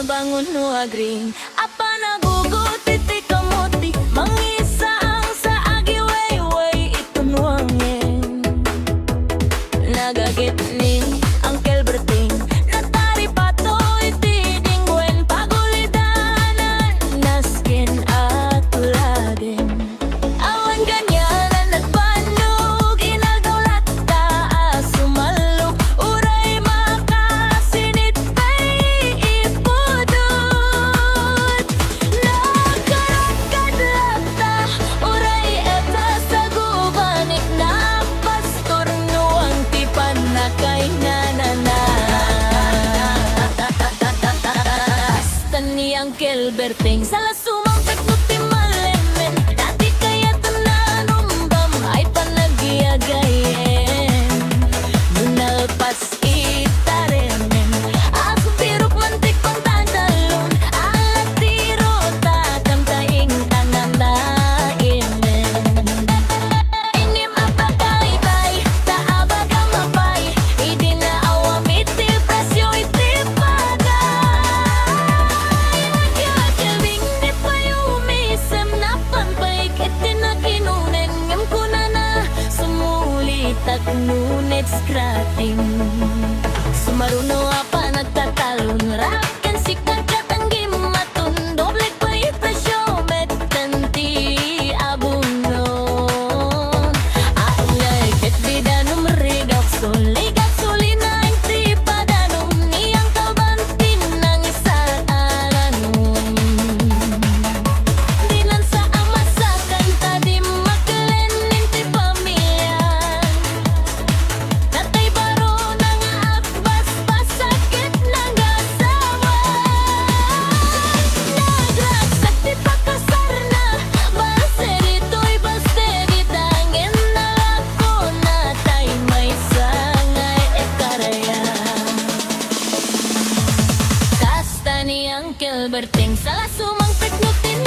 Bangun nu agring apa naguguti ti kamuti mangisa ang sa agi way itu nuangin nagagit ni Uncle Berting natari patoy ti dingwen pagulidanan naskin at tuladin awan ganyanan nagbanug inagawlat ta sumalok uray makasinit pay ipudot nagkarakadlak ta uray eta sa gubanik na pastor nuang tipan na kay nanana hasta ni Uncle Berting sa lasumang pagnuti malemen dati kaya tananumbam ay panagiyagayen nunalpas itaremen ako birok mantik pang tandalon alat tiro takam taing tanandainen inim apakaibay taabaga mapay idi na awamit ti presyo iti Nagkakabing di payumisem na panpay kiti na kinunen ngam ko na sumulit at nunit skrating sumaruno apa nagtatalon raken sikat katanggi matun doble pay presyo metanti abunon alay ket bidanum rigak suligat sulinain ti padanum niyang kabantin ng isaranum dinan sa amasakan tadi maklenin ti pamilyan tatay baro nang akbas pasakit ng asawa nagragsak ti pakasar na base dito'y baste ditangin na lako na tay may sangay ekaraya kasta ni Uncle Berting sa lasumang pagnutin